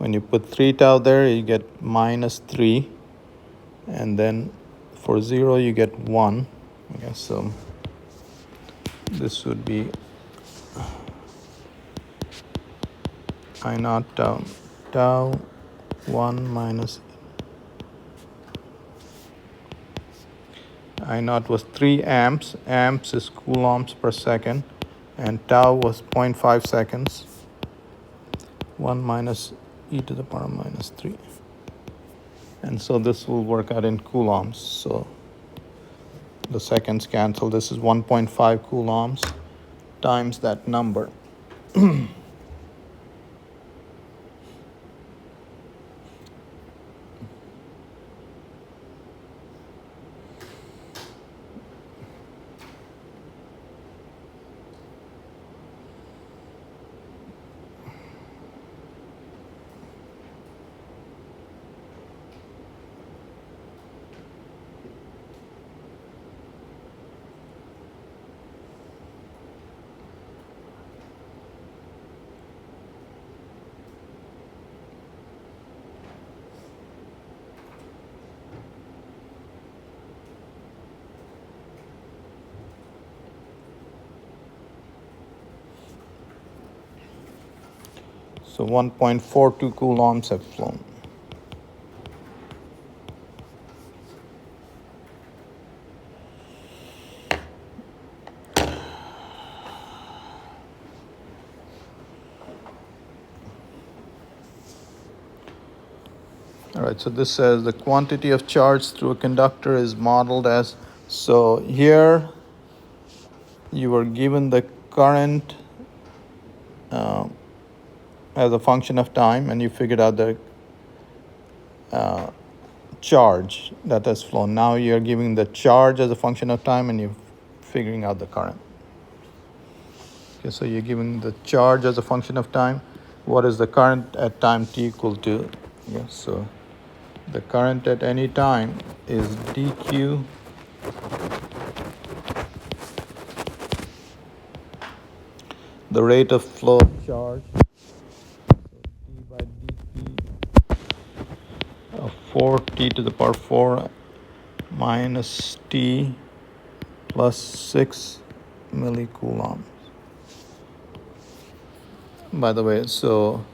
When you put 3 tau there, you get -3, and then for 0 you get 1. Okay, so this would be I naught tau 1 minus I naught was 3 amps. Amps is coulombs per second, and tau was 0.5 seconds. 1 minus e to the power minus 3. And so this will work out in coulombs. So the seconds cancel. This is 1.5 coulombs times that number. So 1.42 coulombs have flown. All right, so this says the quantity of charge through a conductor is modeled as, so here you were given the current as a function of time, and you figured out the charge that has flown. Now you're giving the charge as a function of time, and you're figuring out the current. Okay, so you're giving the charge as a function of time. What is the current at time t equal to? Yeah, so the current at any time is dq the rate of flow of charge. So d by dt of 4t to the power 4 minus t plus 6 millicoulombs. By the way, so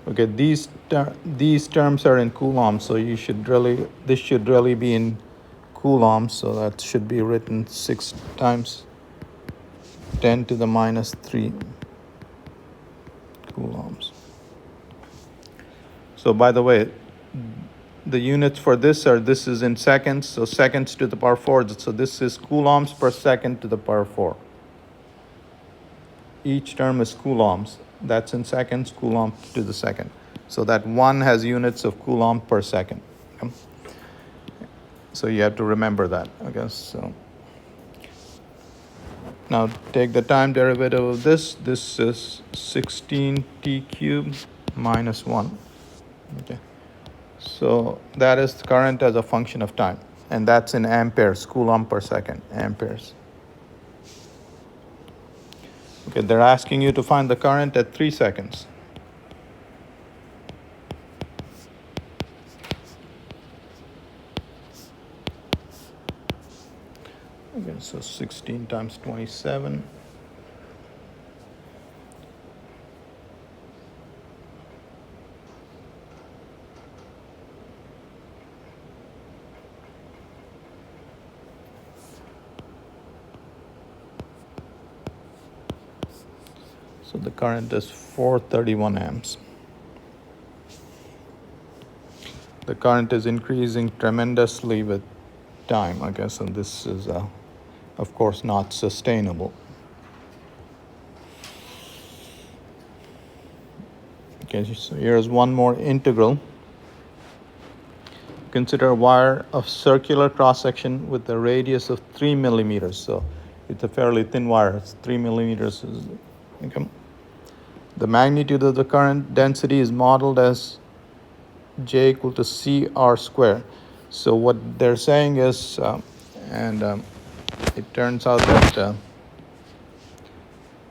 okay, these terms are in coulombs, so this should really be in coulombs, so that should be written 6 times 10 to the minus 3 coulombs. So by the way, the units for this is in seconds, so seconds to the power 4, so this is coulombs per second to the power 4. Each term is coulombs. That's in seconds, coulomb to the second. So that 1 has units of coulomb per second. Okay? So you have to remember that, I guess. So now take the time derivative of this. This is 16t cubed minus 1. Okay. So that is current as a function of time. And that's in amperes, coulomb per second, amperes. Okay, they're asking you to find the current at 3 seconds. Okay, so 16 times 27. So the current is 431 amps. The current is increasing tremendously with time, I guess, and this is, of course, not sustainable. Okay, so here's one more integral. Consider a wire of circular cross-section with a radius of 3 millimeters. So it's a fairly thin wire. It's 3 millimeters. Okay. The magnitude of the current density is modeled as J equal to CR square. So what they're saying is, it turns out that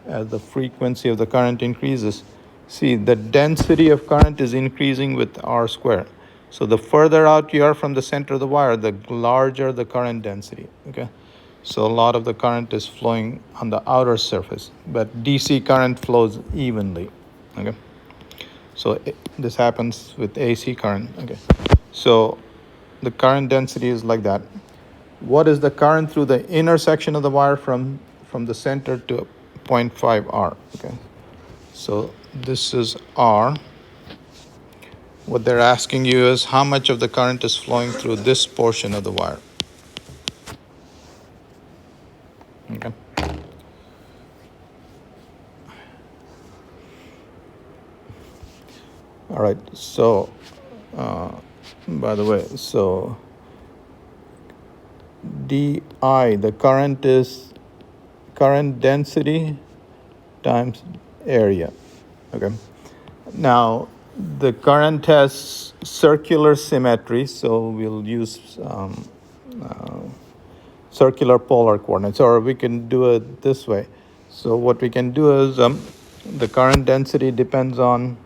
as the frequency of the current increases, see the density of current is increasing with R squared. So the further out you are from the center of the wire, the larger the current density, okay? So a lot of the current is flowing on the outer surface, but DC current flows evenly, okay? So this happens with AC current, okay? So the current density is like that. What is the current through the inner section of the wire from the center to 0.5 R, okay? So this is R. What they're asking you is how much of the current is flowing through this portion of the wire, okay? All right, so by the way, so DI, the current is current density times area, okay? Now, the current has circular symmetry, so we'll use circular polar coordinates, or we can do it this way. So what we can do is the current density depends on,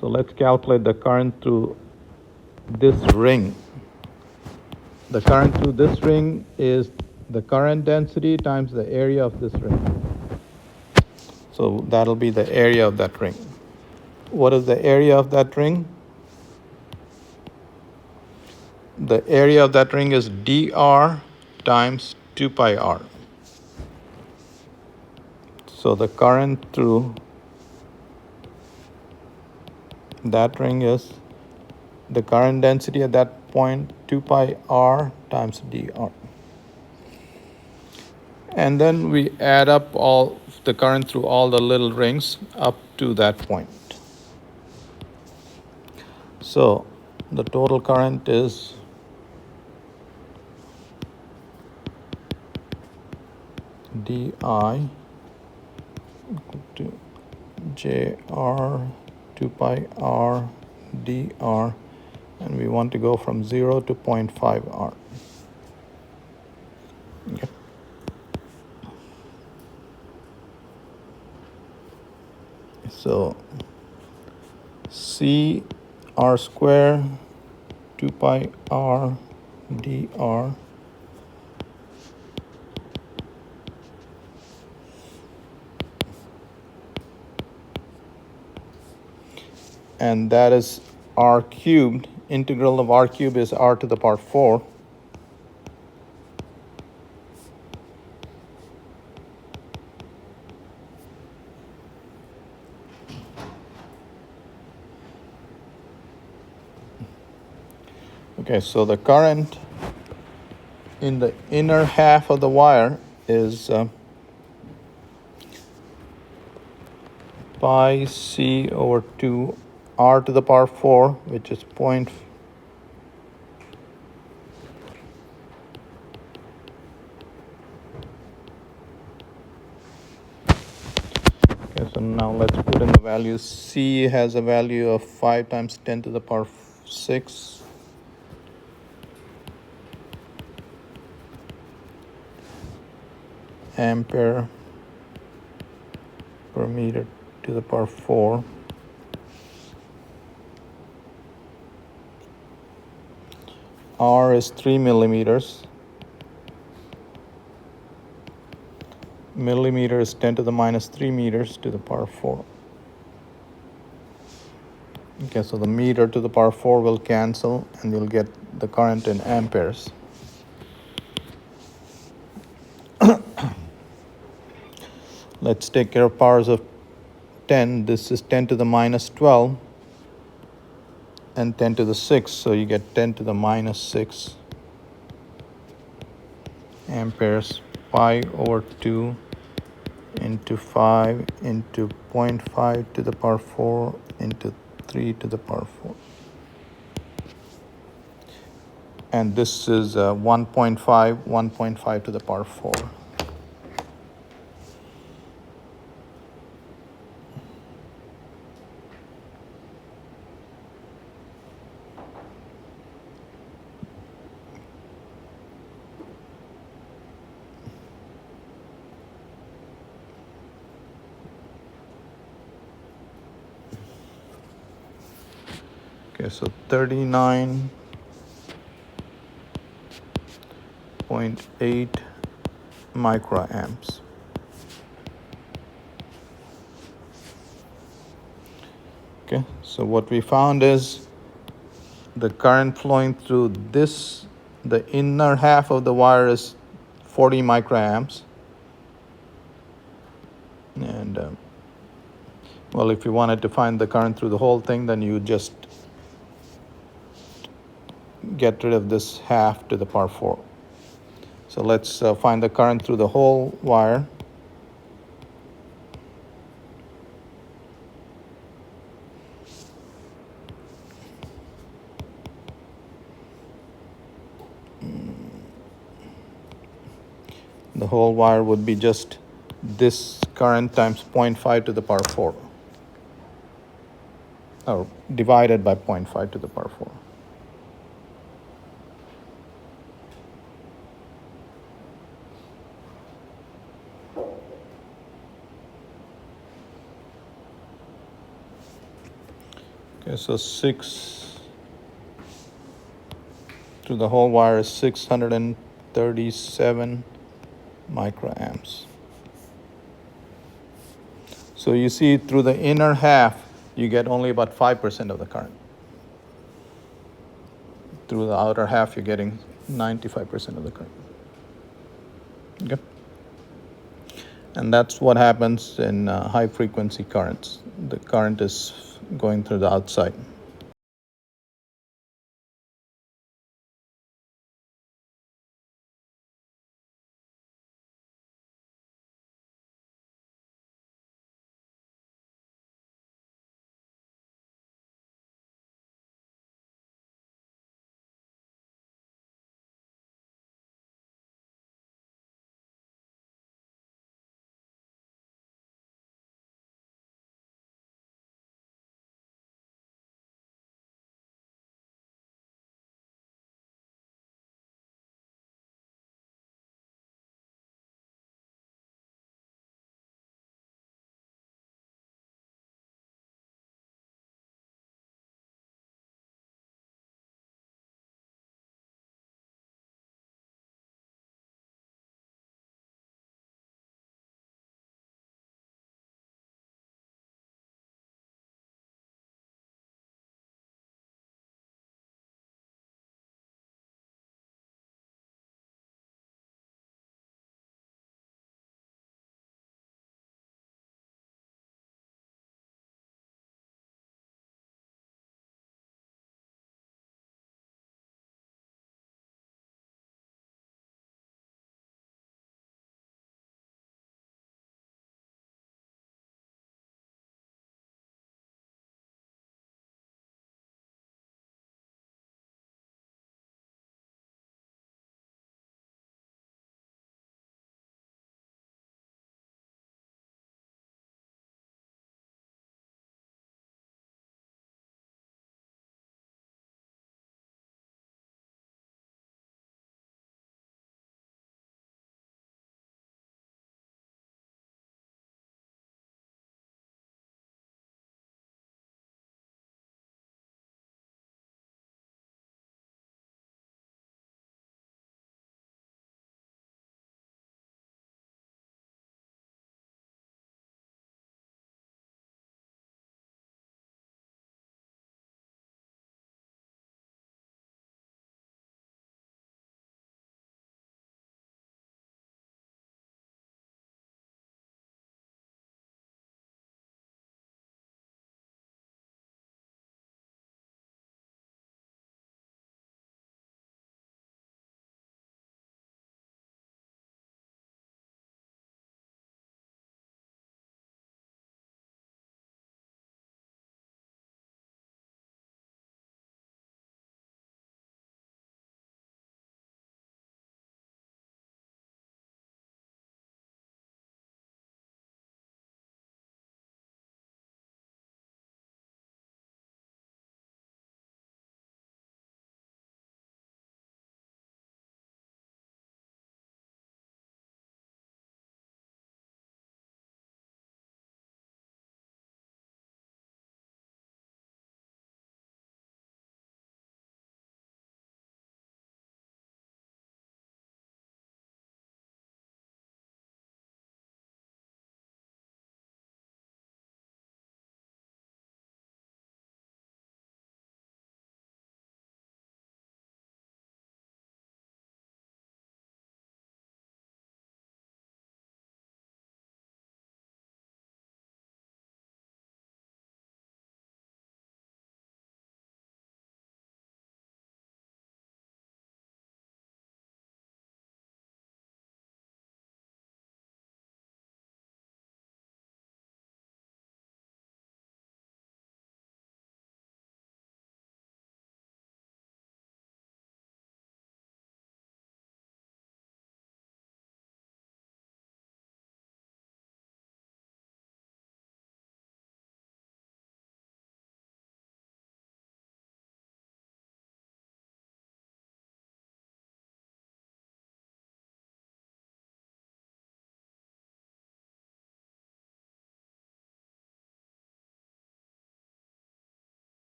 so let's calculate the current through this ring. The current through this ring is the current density times the area of this ring. So that'll be the area of that ring. What is the area of that ring? The area of that ring is dr times 2 pi r. So the current through that ring is the current density at that point, 2 pi r times dr. And then we add up all the current through all the little rings up to that point. So the total current is di equal to jr 2 pi r dr, and we want to go from 0 to 0.5 r. Okay. So C r square 2 pi r dr and that is r cubed. Integral of r cubed is r to the power 4. Okay, so the current in the inner half of the wire is pi c over 2 r to the power 4, which is point. Okay, so now let's put in the values. C has a value of 5 times 10 to the power 6. Ampere per meter to the power 4. R is 3 millimeters. Millimeter is 10 to the minus 3 meters to the power 4. Okay, so the meter to the power 4 will cancel, and you'll get the current in amperes. Let's take care of powers of 10. This is 10 to the minus 12 and 10 to the 6. So you get 10 to the minus 6 amperes. Pi over 2 into 5 into 0.5 to the power 4 into 3 to the power 4. And this is 1.5 to the power 4. Okay, so 39.8 microamps. Okay, so what we found is the current flowing through this, the inner half of the wire is 40 microamps. And well, if you wanted to find the current through the whole thing, then you just get rid of this half to the power 4. So let's find the current through the whole wire. The whole wire would be just this current times 0.5 to the power 4, or divided by 0.5 to the power 4. Okay, so 6 through the whole wire is 637 microamps. So you see through the inner half, you get only about 5% of the current. Through the outer half, you're getting 95% of the current. Okay? And that's what happens in high frequency currents. The current is going through the outside.